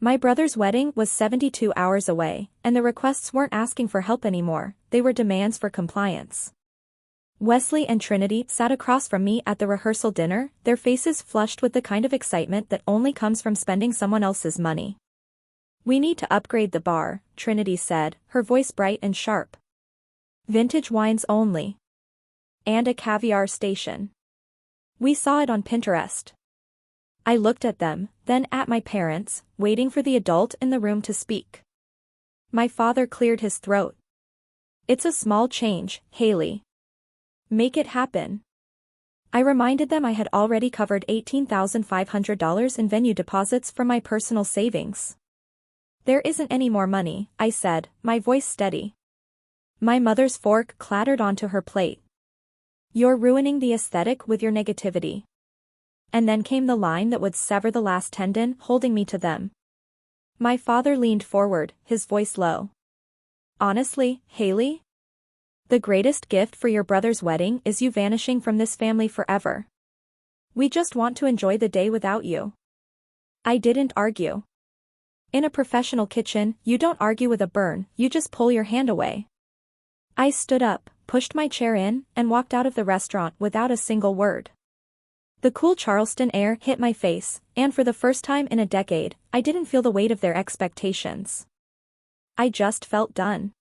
My brother's wedding was 72 hours away, and the requests weren't asking for help anymore, they were demands for compliance. Wesley and Trinity sat across from me at the rehearsal dinner, their faces flushed with the kind of excitement that only comes from spending someone else's money. "We need to upgrade the bar," Trinity said, her voice bright and sharp. "Vintage wines only. And a caviar station. We saw it on Pinterest." I looked at them, then at my parents, waiting for the adult in the room to speak. My father cleared his throat. "It's a small change, Haley. Make it happen." I reminded them I had already covered $18,500 in venue deposits from my personal savings. "There isn't any more money," I said, my voice steady. My mother's fork clattered onto her plate. "You're ruining the aesthetic with your negativity." And then came the line that would sever the last tendon holding me to them. My father leaned forward, his voice low. "Honestly, Haley? The greatest gift for your brother's wedding is you vanishing from this family forever. We just want to enjoy the day without you." I didn't argue. In a professional kitchen, you don't argue with a burn, you just pull your hand away. I stood up, pushed my chair in, and walked out of the restaurant without a single word. The cool Charleston air hit my face, and for the first time in a decade, I didn't feel the weight of their expectations. I just felt done.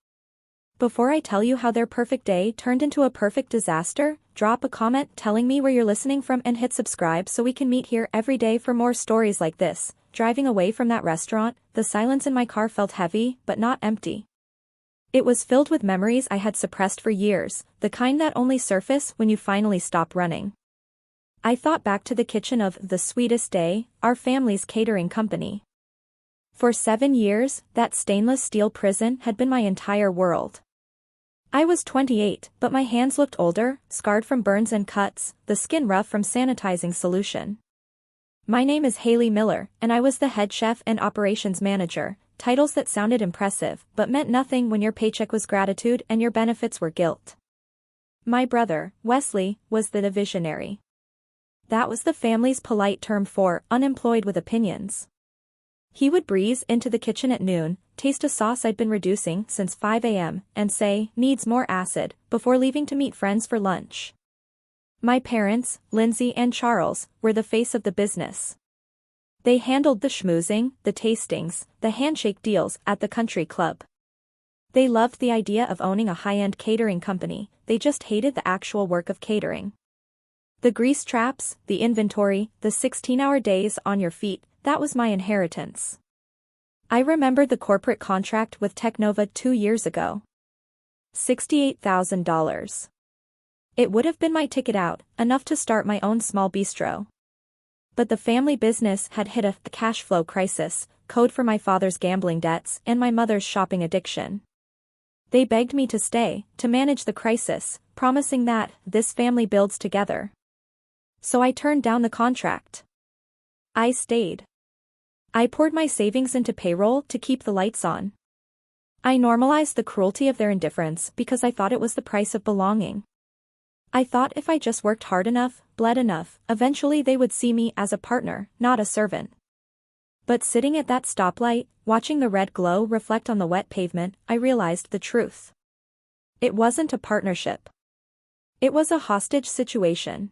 Before I tell you how their perfect day turned into a perfect disaster, drop a comment telling me where you're listening from and hit subscribe so we can meet here every day for more stories like this. Driving away from that restaurant, the silence in my car felt heavy, but not empty. It was filled with memories I had suppressed for years, the kind that only surface when you finally stop running. I thought back to the kitchen of The Sweetest Day, our family's catering company. For 7 years, that stainless steel prison had been my entire world. I was 28, but my hands looked older, scarred from burns and cuts, the skin rough from sanitizing solution. My name is Haley Miller, and I was the head chef and operations manager, titles that sounded impressive but meant nothing when your paycheck was gratitude and your benefits were guilt. My brother, Wesley, was the visionary. That was the family's polite term for unemployed with opinions. He would breeze into the kitchen at noon, taste a sauce I'd been reducing since 5 a.m., and say, "Needs more acid," before leaving to meet friends for lunch. My parents, Lindsay and Charles, were the face of the business. They handled the schmoozing, the tastings, the handshake deals at the country club. They loved the idea of owning a high-end catering company, they just hated the actual work of catering. The grease traps, the inventory, the 16-hour days on your feet, that was my inheritance. I remembered the corporate contract with Technova 2 years ago. $68,000. It would have been my ticket out, enough to start my own small bistro. But the family business had hit a cash flow crisis, code for my father's gambling debts and my mother's shopping addiction. They begged me to stay, to manage the crisis, promising that this family builds together. So I turned down the contract. I stayed. I poured my savings into payroll to keep the lights on. I normalized the cruelty of their indifference because I thought it was the price of belonging. I thought if I just worked hard enough, bled enough, eventually they would see me as a partner, not a servant. But sitting at that stoplight, watching the red glow reflect on the wet pavement, I realized the truth. It wasn't a partnership. It was a hostage situation.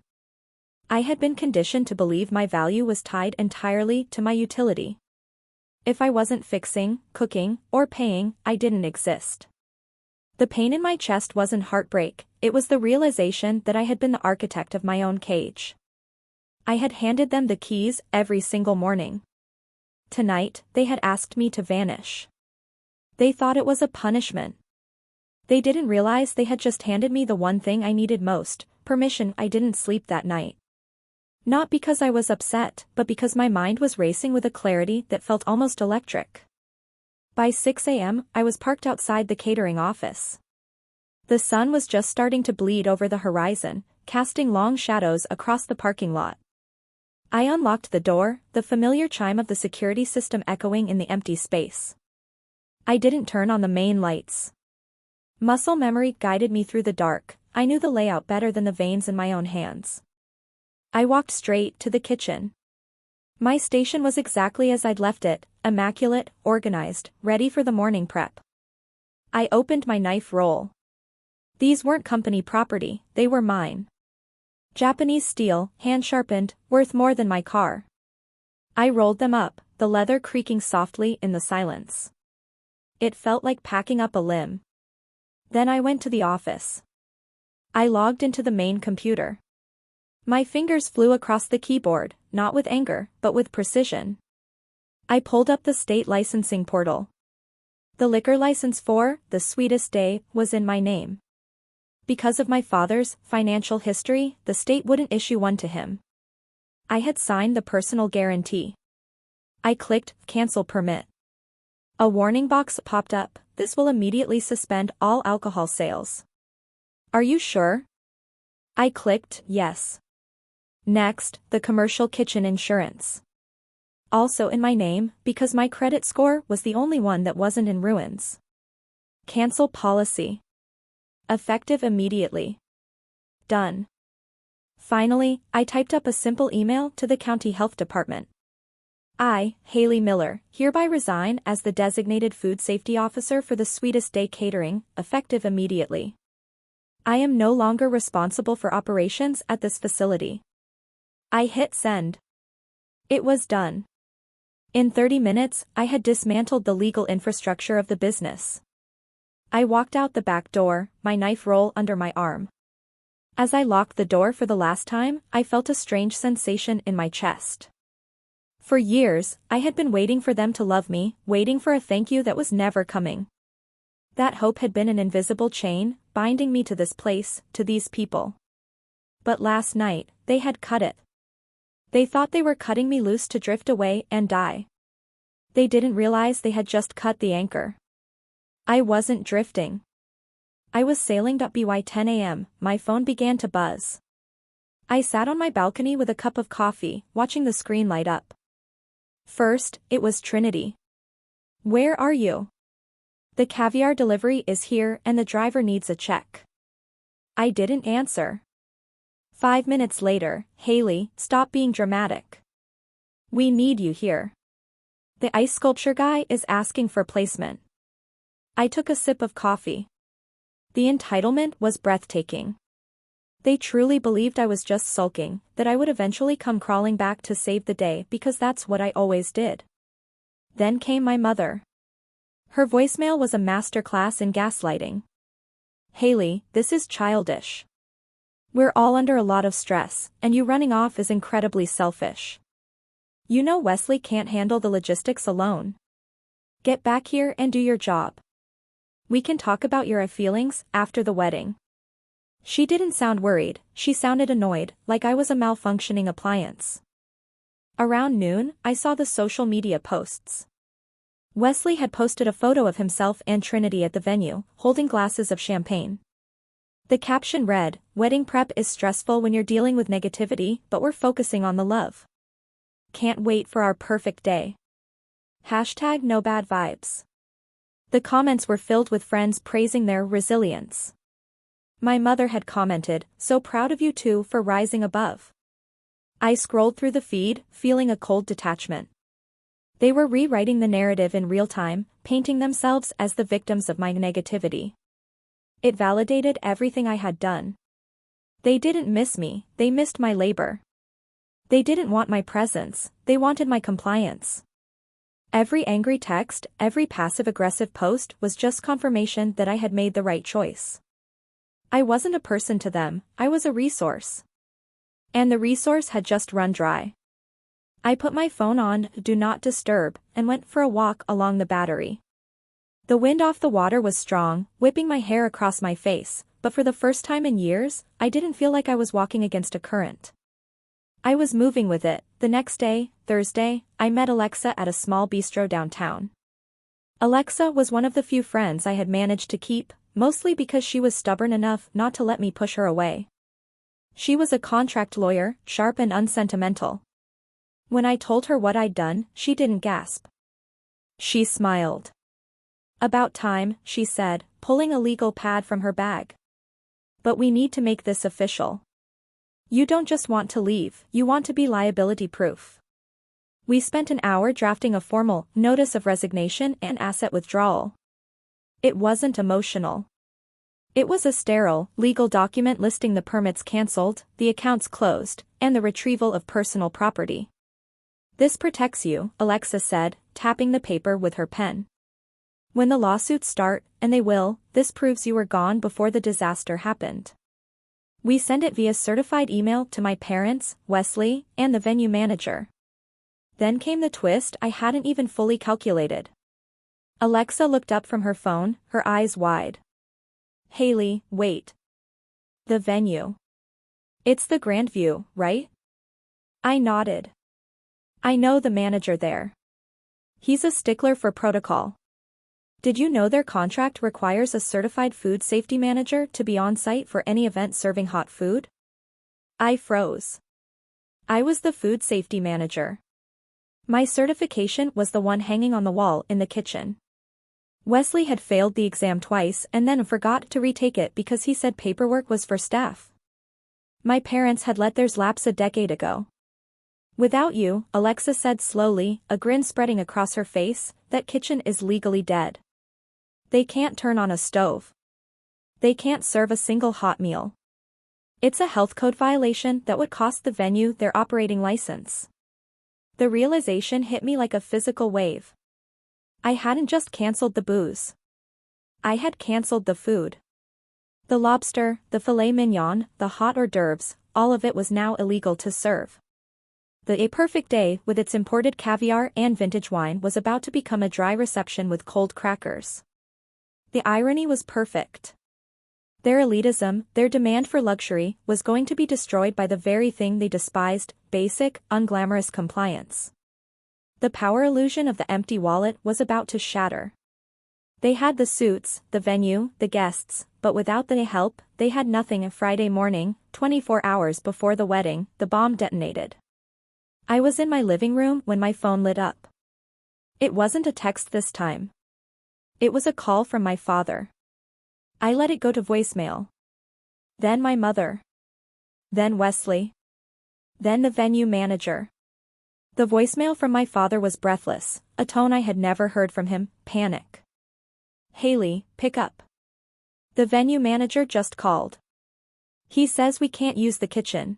I had been conditioned to believe my value was tied entirely to my utility. If I wasn't fixing, cooking, or paying, I didn't exist. The pain in my chest wasn't heartbreak, it was the realization that I had been the architect of my own cage. I had handed them the keys every single morning. Tonight, they had asked me to vanish. They thought it was a punishment. They didn't realize they had just handed me the one thing I needed most, permission. I didn't sleep that night. Not because I was upset, but because my mind was racing with a clarity that felt almost electric. By 6 a.m., I was parked outside the catering office. The sun was just starting to bleed over the horizon, casting long shadows across the parking lot. I unlocked the door, the familiar chime of the security system echoing in the empty space. I didn't turn on the main lights. Muscle memory guided me through the dark, I knew the layout better than the veins in my own hands. I walked straight to the kitchen. My station was exactly as I'd left it, immaculate, organized, ready for the morning prep. I opened my knife roll. These weren't company property, they were mine. Japanese steel, hand-sharpened, worth more than my car. I rolled them up, the leather creaking softly in the silence. It felt like packing up a limb. Then I went to the office. I logged into the main computer. My fingers flew across the keyboard, not with anger, but with precision. I pulled up the state licensing portal. The liquor license for The Sweetest Day was in my name. Because of my father's financial history, the state wouldn't issue one to him. I had signed the personal guarantee. I clicked Cancel Permit. A warning box popped up. This will immediately suspend all alcohol sales. Are you sure? I clicked Yes. Next, the commercial kitchen insurance. Also in my name, because my credit score was the only one that wasn't in ruins. Cancel policy. Effective immediately. Done. Finally, I typed up a simple email to the county health department. I, Haley Miller, hereby resign as the designated food safety officer for the Sweetest Day Catering, effective immediately. I am no longer responsible for operations at this facility. I hit send. It was done. In 30 minutes, I had dismantled the legal infrastructure of the business. I walked out the back door, my knife roll under my arm. As I locked the door for the last time, I felt a strange sensation in my chest. For years, I had been waiting for them to love me, waiting for a thank you that was never coming. That hope had been an invisible chain, binding me to this place, to these people. But last night, they had cut it. They thought they were cutting me loose to drift away and die. They didn't realize they had just cut the anchor. I wasn't drifting. I was sailing. By 10 a.m., my phone began to buzz. I sat on my balcony with a cup of coffee, watching the screen light up. First, it was Trinity. Where are you? The caviar delivery is here and the driver needs a check. I didn't answer. 5 minutes later, Haley, stop being dramatic. We need you here. The ice sculpture guy is asking for placement. I took a sip of coffee. The entitlement was breathtaking. They truly believed I was just sulking, that I would eventually come crawling back to save the day because that's what I always did. Then came my mother. Her voicemail was a masterclass in gaslighting. Haley, this is childish. We're all under a lot of stress, and you running off is incredibly selfish. You know Wesley can't handle the logistics alone. Get back here and do your job. We can talk about your feelings after the wedding. She didn't sound worried, she sounded annoyed, like I was a malfunctioning appliance. Around noon, I saw the social media posts. Wesley had posted a photo of himself and Trinity at the venue, holding glasses of champagne. The caption read, "Wedding prep is stressful when you're dealing with negativity, but we're focusing on the love. Can't wait for our perfect day. Hashtag no bad vibes." The comments were filled with friends praising their resilience. My mother had commented, "So proud of you two for rising above." I scrolled through the feed, feeling a cold detachment. They were rewriting the narrative in real time, painting themselves as the victims of my negativity. It validated everything I had done. They didn't miss me, they missed my labor. They didn't want my presence, they wanted my compliance. Every angry text, every passive-aggressive post was just confirmation that I had made the right choice. I wasn't a person to them, I was a resource. And the resource had just run dry. I put my phone on Do Not Disturb and went for a walk along the Battery. The wind off the water was strong, whipping my hair across my face, but for the first time in years, I didn't feel like I was walking against a current. I was moving with it. The next day, Thursday, I met Alexa at a small bistro downtown. Alexa was one of the few friends I had managed to keep, mostly because she was stubborn enough not to let me push her away. She was a contract lawyer, sharp and unsentimental. When I told her what I'd done, she didn't gasp. She smiled. "About time," she said, pulling a legal pad from her bag. "But we need to make this official. You don't just want to leave, you want to be liability-proof." We spent an hour drafting a formal notice of resignation and asset withdrawal. It wasn't emotional. It was a sterile, legal document listing the permits cancelled, the accounts closed, and the retrieval of personal property. This protects you, Alexa said, tapping the paper with her pen. When the lawsuits start, and they will, this proves you were gone before the disaster happened. We send it via certified email to my parents, Wesley, and the venue manager. Then came the twist I hadn't even fully calculated. Alexa looked up from her phone, her eyes wide. Haley, wait. The venue. It's the Grandview, right? I nodded. I know the manager there. He's a stickler for protocol. Did you know their contract requires a certified food safety manager to be on site for any event serving hot food? I froze. I was the food safety manager. My certification was the one hanging on the wall in the kitchen. Wesley had failed the exam twice and then forgot to retake it because he said paperwork was for staff. My parents had let theirs lapse a decade ago. Without you, Alexa said slowly, a grin spreading across her face, that kitchen is legally dead. They can't turn on a stove. They can't serve a single hot meal. It's a health code violation that would cost the venue their operating license. The realization hit me like a physical wave. I hadn't just cancelled the booze. I had cancelled the food. The lobster, the filet mignon, the hot hors d'oeuvres, all of it was now illegal to serve. A perfect day with its imported caviar and vintage wine was about to become a dry reception with cold crackers. The irony was perfect. Their elitism, their demand for luxury, was going to be destroyed by the very thing they despised, basic, unglamorous compliance. The power illusion of the empty wallet was about to shatter. They had the suits, the venue, the guests, but without the help, they had nothing. Friday morning, 24 hours before the wedding, the bomb detonated. I was in my living room when my phone lit up. It wasn't a text this time. It was a call from my father. I let it go to voicemail. Then my mother. Then Wesley. Then the venue manager. The voicemail from my father was breathless, a tone I had never heard from him, panic. Haley, pick up. The venue manager just called. He says we can't use the kitchen.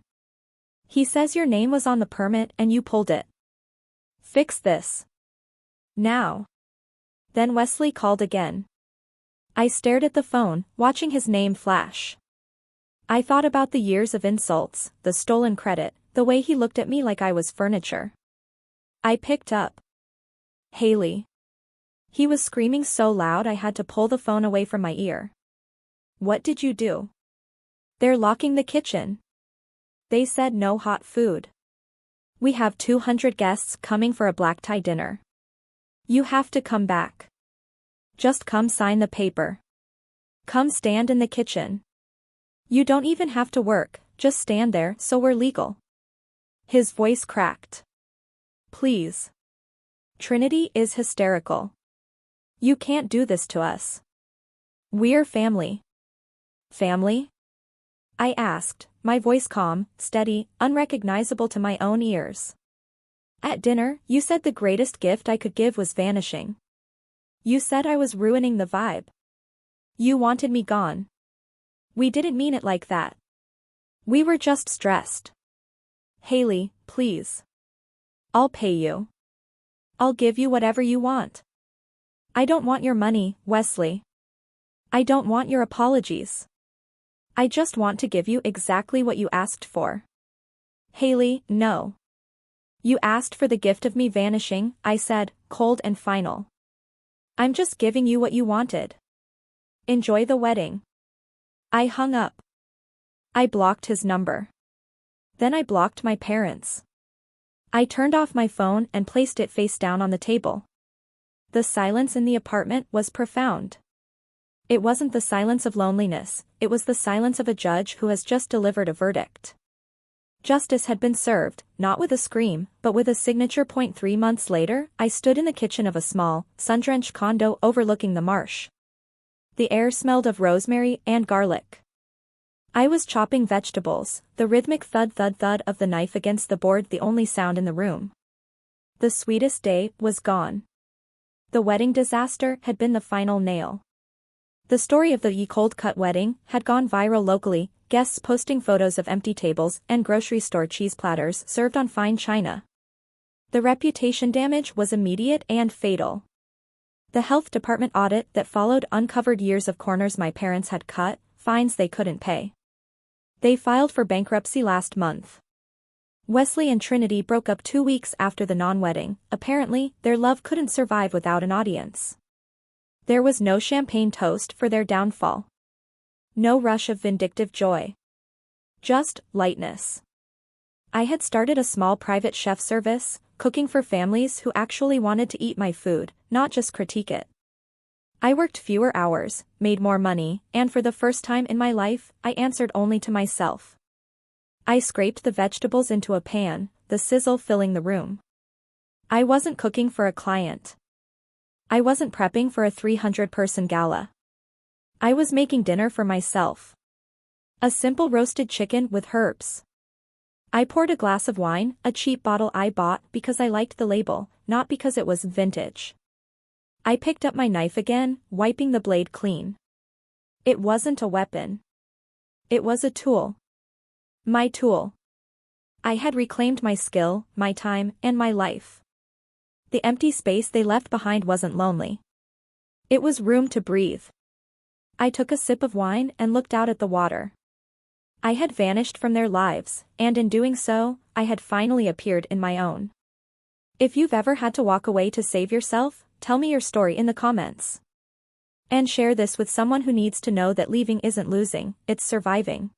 He says your name was on the permit and you pulled it. Fix this. Now. Then Wesley called again. I stared at the phone, watching his name flash. I thought about the years of insults, the stolen credit, the way he looked at me like I was furniture. I picked up. Haley. He was screaming so loud I had to pull the phone away from my ear. What did you do? They're locking the kitchen. They said no hot food. We have 200 guests coming for a black tie dinner. You have to come back. Just come sign the paper. Come stand in the kitchen. You don't even have to work, just stand there so we're legal. His voice cracked. Please. Trinity is hysterical. You can't do this to us. We're family. Family? I asked, my voice calm, steady, unrecognizable to my own ears. At dinner, you said the greatest gift I could give was vanishing. You said I was ruining the vibe. You wanted me gone. We didn't mean it like that. We were just stressed. Haley, please. I'll pay you. I'll give you whatever you want. I don't want your money, Wesley. I don't want your apologies. I just want to give you exactly what you asked for. Haley, no. You asked for the gift of me vanishing, I said, cold and final. I'm just giving you what you wanted. Enjoy the wedding. I hung up. I blocked his number. Then I blocked my parents. I turned off my phone and placed it face down on the table. The silence in the apartment was profound. It wasn't the silence of loneliness, it was the silence of a judge who has just delivered a verdict. Justice had been served, not with a scream, but with a signature. 3 months later, I stood in the kitchen of a small, sun-drenched condo overlooking the marsh. The air smelled of rosemary and garlic. I was chopping vegetables, the rhythmic thud-thud-thud of the knife against the board the only sound in the room. The sweetest day was gone. The wedding disaster had been the final nail. The story of the cold-cut wedding had gone viral locally, guests posting photos of empty tables and grocery store cheese platters served on fine china. The reputation damage was immediate and fatal. The health department audit that followed uncovered years of corners my parents had cut, fines they couldn't pay. They filed for bankruptcy last month. Wesley and Trinity broke up 2 weeks after the non-wedding. Apparently, their love couldn't survive without an audience. There was no champagne toast for their downfall. No rush of vindictive joy. Just lightness. I had started a small private chef service, cooking for families who actually wanted to eat my food, not just critique it. I worked fewer hours, made more money, and for the first time in my life, I answered only to myself. I scraped the vegetables into a pan, the sizzle filling the room. I wasn't cooking for a client. I wasn't prepping for a 300-person gala. I was making dinner for myself. A simple roasted chicken with herbs. I poured a glass of wine, a cheap bottle I bought because I liked the label, not because it was vintage. I picked up my knife again, wiping the blade clean. It wasn't a weapon. It was a tool. My tool. I had reclaimed my skill, my time, and my life. The empty space they left behind wasn't lonely. It was room to breathe. I took a sip of wine and looked out at the water. I had vanished from their lives, and in doing so, I had finally appeared in my own. If you've ever had to walk away to save yourself, tell me your story in the comments. And share this with someone who needs to know that leaving isn't losing, it's surviving.